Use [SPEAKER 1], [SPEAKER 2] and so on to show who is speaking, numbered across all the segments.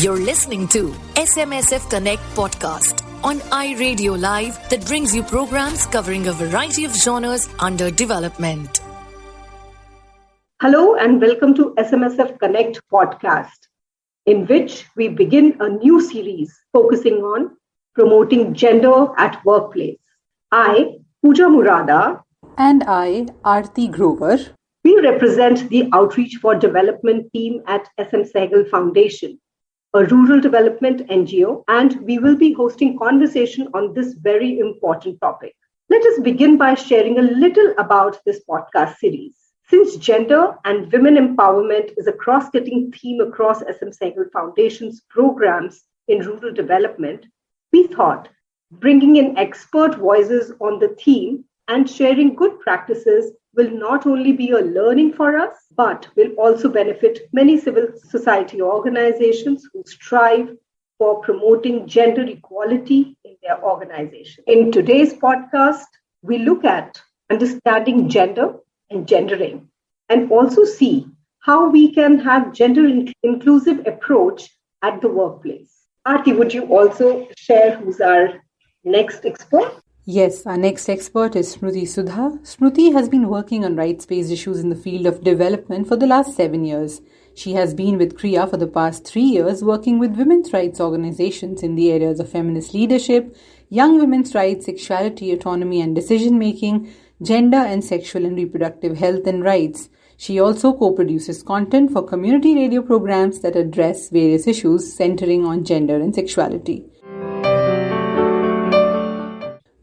[SPEAKER 1] You're listening to SMSF Connect podcast on iRadio Live that brings you programs covering a variety of genres under development.
[SPEAKER 2] Hello and welcome to SMSF Connect podcast, in which we begin a new series focusing on promoting gender at workplace. I, Pooja Murada,
[SPEAKER 3] and I, Aarti Grover.
[SPEAKER 2] We represent the Outreach for Development team at SM Sehgal Foundation, a rural development NGO, and we will be hosting conversation on this very important topic. Let us begin by sharing a little about this podcast series. Since gender and women empowerment is a cross-cutting theme across SM Sehgal Foundation's programs in rural development, we thought bringing in expert voices on the theme and sharing good practices will not only be a learning for us, but will also benefit many civil society organizations who strive for promoting gender equality in their organization. In today's podcast, we look at understanding gender and gendering, and also see how we can have gender-inclusive approach at the workplace. Aarti, would you also share who's our next expert?
[SPEAKER 3] Yes, our next expert is Smruti Sudha. Smruti has been working on rights-based issues in the field of development for the last 7 years. She has been with CREA for the past 3 years, working with women's rights organizations in the areas of feminist leadership, young women's rights, sexuality, autonomy and decision-making, gender and sexual and reproductive health and rights. She also co-produces content for community radio programs that address various issues centering on gender and sexuality.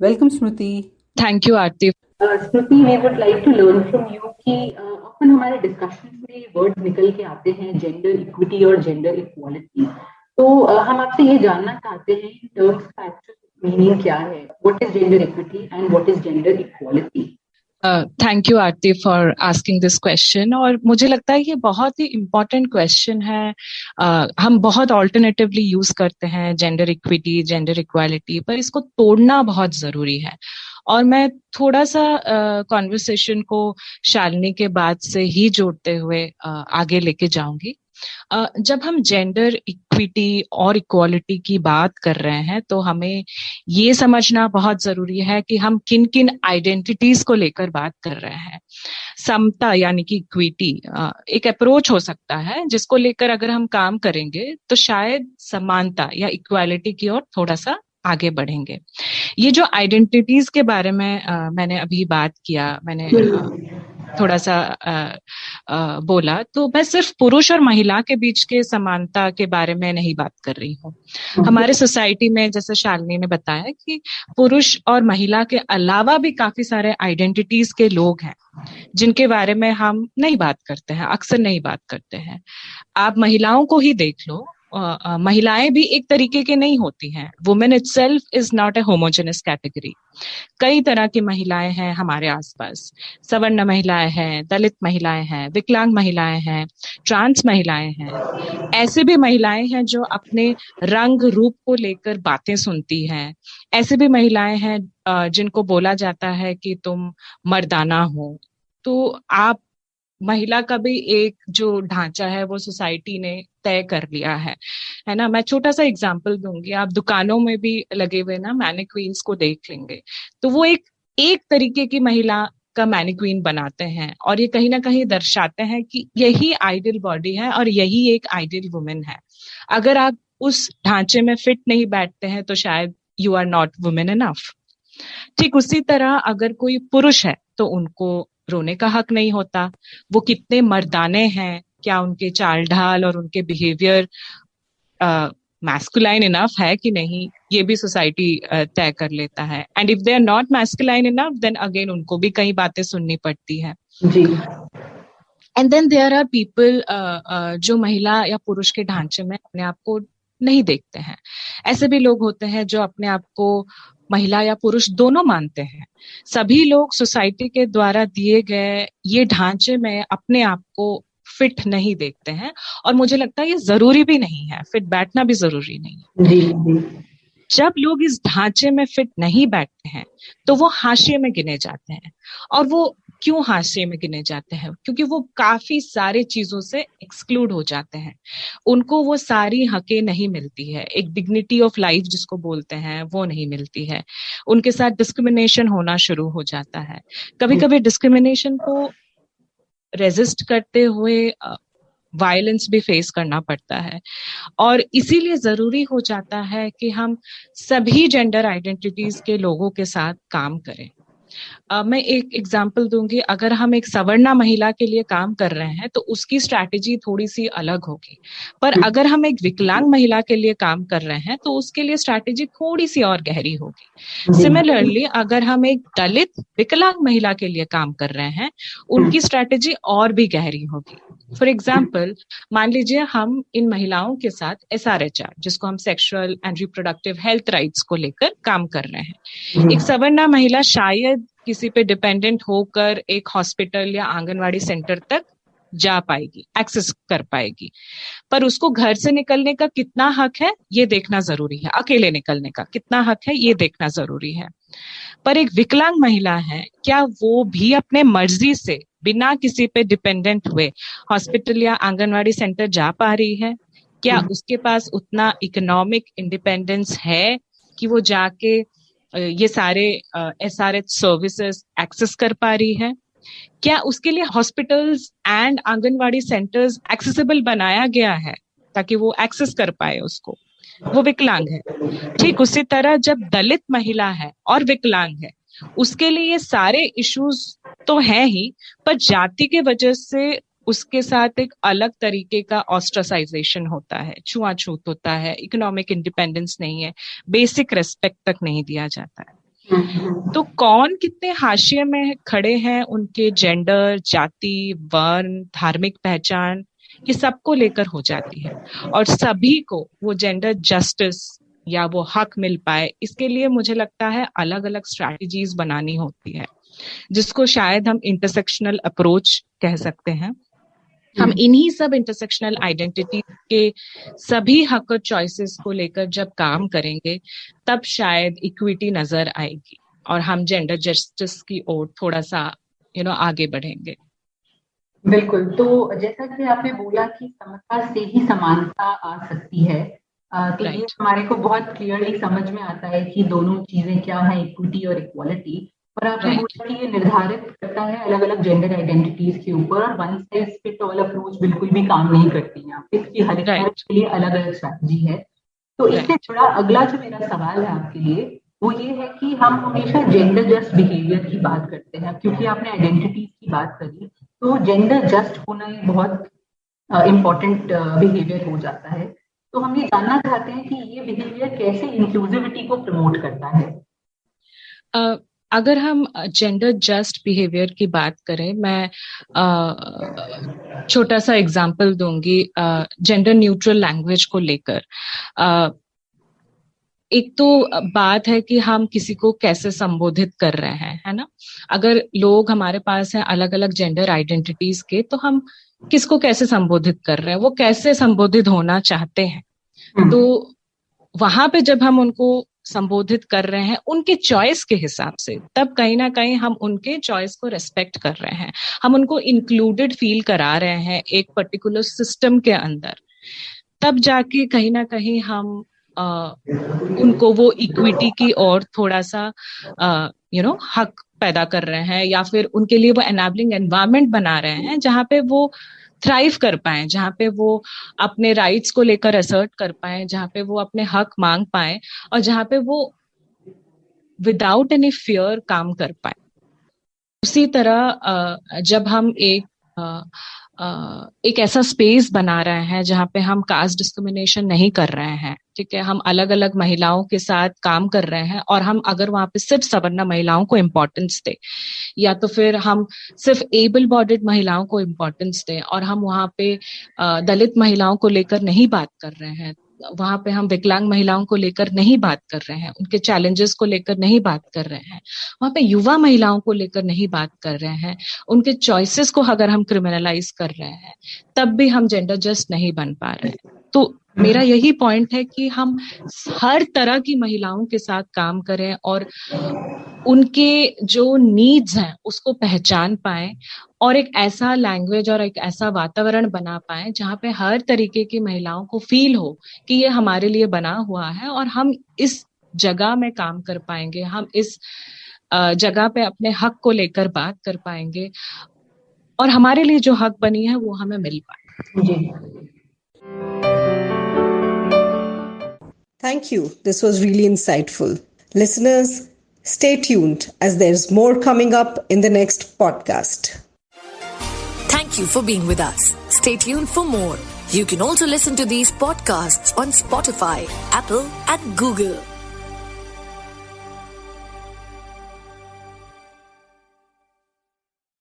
[SPEAKER 3] Welcome, Smruti.
[SPEAKER 4] Thank you, Aarti.
[SPEAKER 5] Smruti, we would like to learn from you कि often हमारे discussions में words निकल के आते हैं gender equity और gender equality. तो हम आपसे ये जानना चाहते हैं in terms of actual meaning क्या है? What is gender equity and what is gender equality?
[SPEAKER 4] Thank you Aarti for asking this question और मुझे लगता है ये बहुत ही इम्पोर्टेंट क्वेश्चन है. हम बहुत ऑल्टरनेटिवली यूज करते हैं जेंडर इक्विटी, जेंडर इक्वालिटी, पर इसको तोड़ना बहुत जरूरी है. और मैं थोड़ा सा कॉन्वर्सेशन को शालिनी के बाद से ही जोड़ते हुए आगे लेके जाऊंगी. जब हम जेंडर इक्विटी और इक्वालिटी की बात कर रहे हैं तो हमें ये समझना बहुत जरूरी है कि हम किन किन आइडेंटिटीज को लेकर बात कर रहे हैं. समता यानी कि इक्विटी एक अप्रोच हो सकता है जिसको लेकर अगर हम काम करेंगे तो शायद समानता या इक्वालिटी की ओर थोड़ा सा आगे बढ़ेंगे. ये जो आइडेंटिटीज के बारे में मैंने अभी बात किया, मैंने थोड़ा सा बोला, तो मैं सिर्फ पुरुष और महिला के बीच के समानता के बारे में नहीं बात कर रही हूँ. हमारे सोसाइटी में जैसे शालिनी ने बताया कि पुरुष और महिला के अलावा भी काफी सारे आइडेंटिटीज के लोग हैं जिनके बारे में हम नहीं बात करते हैं, अक्सर नहीं बात करते हैं. आप महिलाओं को ही देख लो, महिलाएं भी एक तरीके के नहीं होती हैं. Women itself is not a homogeneous category. कई तरह की महिलाएं हैं हमारे आसपास. सवर्ण महिलाएं हैं, दलित महिलाएं हैं, विकलांग महिलाएं हैं, ट्रांस महिलाएं हैं. ऐसे भी महिलाएं हैं जो अपने रंग रूप को लेकर बातें सुनती हैं. ऐसे भी महिलाएं हैं जिनको बोला जाता है कि तुम मर्दाना हो. तो आप महिला का भी एक जो ढांचा है वो सोसाइटी ने तय कर लिया है ना. मैं छोटा सा एग्जांपल दूंगी. आप दुकानों में भी लगे हुए ना मैनिक्वीन्स को देख लेंगे तो वो एक तरीके की महिला का मैनिक्वीन बनाते हैं और ये कहीं ना कहीं दर्शाते हैं कि यही आइडियल बॉडी है और यही एक आइडियल वुमेन है. अगर आप उस ढांचे में फिट नहीं बैठते हैं तो शायद you are not women enough. ठीक उसी तरह अगर कोई पुरुष है तो उनको रोने का हक नहीं होता. वो कितने मर्दाने हैं, क्या उनके चाल ढाल और उनके बिहेवियर मैस्कुलाइन इनफ है कि नहीं, ये भी सोसाइटी तय कर लेता है. And if they are not masculine enough then again उनको भी कई बातें सुननी पड़ती है. And then there are people जो महिला या पुरुष के ढांचे में अपने आप को नहीं देखते हैं. ऐसे भी लोग होते हैं जो अपने आप को महिला या पुरुष दोनों मानते हैं. सभी लोग सोसाइटी के द्वारा दिए गए ये ढांचे में अपने आप को फिट नहीं देखते हैं और मुझे लगता है ये जरूरी भी नहीं है. फिट बैठना भी जरूरी नहीं है. जब लोग इस ढांचे में फिट नहीं बैठते हैं तो वो हाशिए में गिने जाते हैं और वो क्यों हाशिए में गिने जाते हैं? क्योंकि वो काफी सारे चीजों से एक्सक्लूड हो जाते हैं, उनको वो सारी हकें नहीं मिलती है, एक डिग्निटी ऑफ लाइफ जिसको बोलते हैं वो नहीं मिलती है, उनके साथ डिस्क्रिमिनेशन होना शुरू हो जाता है। कभी कभी डिस्क्रिमिनेशन को रेजिस्ट करते हुए वायलेंस भी फेस करना पड़ता है, और इसीलिए जरूरी हो जाता है कि हम सभी जेंडर आइडेंटिटीज के लोगों के साथ काम करें। मैं एक एग्जांपल दूंगी। अगर हम एक सवर्णा महिला के लिए काम कर रहे हैं तो उसकी स्ट्रैटेजी थोड़ी सी अलग होगी, पर अगर हम एक विकलांग महिला के लिए काम कर रहे हैं तो उसके लिए स्ट्रैटेजी थोड़ी सी और गहरी होगी। सिमिलरली अगर हम एक दलित विकलांग महिला के लिए काम कर रहे हैं, उनकी स्ट्रैटेजी और भी गहरी होगी। फॉर एग्जाम्पल, मान लीजिए हम इन महिलाओं के साथ SRHR, जिसको हम sexual and reproductive health rights को लेकर काम कर रहे हैं। एक सवर्णा महिला शायद किसी पे डिपेंडेंट होकर एक हॉस्पिटल या आंगनवाड़ी सेंटर तक जा पाएगी, एक्सेस कर पाएगी, पर उसको घर से निकलने का कितना हक है ये देखना जरूरी है, अकेले निकलने का कितना हक है ये देखना जरूरी है। पर एक विकलांग महिला है, क्या वो भी अपने मर्जी से बिना किसी पे डिपेंडेंट हुए हॉस्पिटल या आंगनवाड़ी सेंटर जा पा रही है? क्या उसके पास उतना इकोनॉमिक इंडिपेंडेंस है कि वो जाके ये सारे SRH सर्विसेज एक्सेस कर पा रही है? क्या उसके लिए hospitals and anganwadi centres accessible बनाया गया है ताकि वो एक्सेस कर पाए उसको? वो विकलांग है। ठीक उसी तरह जब दलित महिला है और विकलांग है, उसके लिए ये सारे इश्यूज तो है ही, पर जाति के वजह से उसके साथ एक अलग तरीके का ऑस्ट्रासाइजेशन होता है, छुआछूत होता है, इकोनॉमिक इंडिपेंडेंस नहीं है, बेसिक रेस्पेक्ट तक नहीं दिया जाता है। तो कौन कितने हाशिए में खड़े हैं, उनके जेंडर, जाति, वर्ण, धार्मिक पहचान, ये सबको लेकर हो जाती है, और सभी को वो जेंडर जस्टिस या वो हक मिल पाए, इसके लिए मुझे लगता है अलग अलग स्ट्रैटेजीज बनानी होती है, जिसको शायद हम इंटरसेक्शनल अप्रोच कह सकते हैं। हम इन्हीं सब इंटरसेक्शनल आइडेंटिटी के सभी हक और चॉइसेस को लेकर जब काम करेंगे, तब शायद इक्विटी नजर आएगी और हम जेंडर जस्टिस की ओर थोड़ा सा आगे बढ़ेंगे।
[SPEAKER 5] बिल्कुल। तो जैसा कि आपने बोला कि समता से ही समानता आ सकती है, तो ये हमारे को बहुत क्लियरली समझ में आता है कि दोनों चीजें क्या है, इक्विटी और इक्वालिटी। और आपने बोला कि ये निर्धारित करता है अलग अलग जेंडर आइडेंटिटीज के ऊपर, और one size fit all approach बिल्कुल भी काम नहीं करती है। इसकी हर एक के लिए अलग अलग स्ट्रैटेजी है। तो इससे जुड़ा अगला जो मेरा सवाल है आपके लिए वो ये है कि हम हमेशा जेंडर जस्ट बिहेवियर की बात करते हैं, क्योंकि आपने आइडेंटिटीज की बात करी, तो जेंडर जस्ट होना ये बहुत इम्पोर्टेंट बिहेवियर हो जाता है। तो हम ये जानना चाहते हैं कि ये बिहेवियर कैसे इंक्लूसिविटी को प्रमोट करता है।
[SPEAKER 4] अगर हम जेंडर जस्ट बिहेवियर की बात करें, मैं छोटा सा एग्जांपल दूंगी जेंडर न्यूट्रल लैंग्वेज को लेकर। एक तो बात है कि हम किसी को कैसे संबोधित कर रहे हैं, है ना। अगर लोग हमारे पास हैं अलग अलग जेंडर आइडेंटिटीज के, तो हम किसको कैसे संबोधित कर रहे हैं, वो कैसे संबोधित होना चाहते हैं। तो वहां पे जब हम उनको संबोधित कर रहे हैं उनके चॉइस के हिसाब से, तब कहीं ना कहीं हम उनके चॉइस को रेस्पेक्ट कर रहे हैं, हम उनको इंक्लूडेड फील करा रहे हैं एक पर्टिकुलर सिस्टम के अंदर। तब जाके कहीं ना कहीं हम उनको वो इक्विटी की और थोड़ा सा हक पैदा कर रहे हैं, या फिर उनके लिए वो एनेबलिंग एनवायरनमेंट बना रहे हैं जहाँ पे वो थ्राइव कर पाए, जहाँ पे वो अपने राइट्स को लेकर असर्ट कर पाए, जहाँ पे वो अपने हक मांग पाए, और जहाँ पे वो विदाउट एनी फियर काम कर पाए। उसी तरह जब हम एक ऐसा स्पेस बना रहे हैं जहाँ पे हम कास्ट डिस्क्रिमिनेशन नहीं कर रहे हैं, ठीक है, हम अलग अलग महिलाओं के साथ काम कर रहे हैं, और हम अगर वहां पे सिर्फ सवर्णा महिलाओं को इम्पोर्टेंस दे, या तो फिर हम सिर्फ एबल बॉडीड महिलाओं को इम्पोर्टेंस दें, और हम वहां पे दलित महिलाओं को लेकर नहीं बात कर रहे हैं, वहां पे हम विकलांग महिलाओं को लेकर नहीं बात कर रहे हैं, उनके चैलेंजेस को लेकर नहीं बात कर रहे हैं, वहां पे युवा महिलाओं को लेकर नहीं बात कर रहे हैं, उनके चॉइसेस को अगर हम क्रिमिनलाइज कर रहे हैं, तब भी हम जेंडर जस्ट नहीं बन पा रहे हैं। तो मेरा यही पॉइंट है कि हम हर तरह की महिलाओं के साथ काम करें और उनके जो नीड्स हैं उसको पहचान पाएं और एक ऐसा लैंग्वेज और एक ऐसा वातावरण बना पाएं जहां पे हर तरीके की महिलाओं को फील हो कि ये हमारे लिए बना हुआ है और हम इस जगह में काम कर पाएंगे, हम इस जगह पे अपने हक को लेकर बात कर पाएंगे और हमारे लिए जो हक बनी है वो हमें मिल पाए।
[SPEAKER 5] जी,
[SPEAKER 2] Thank you. This was really insightful. Listeners, stay tuned as there's more coming up in the next podcast.
[SPEAKER 1] Thank you for being with us. Stay tuned for more. You can also listen to these podcasts on Spotify, Apple, and Google.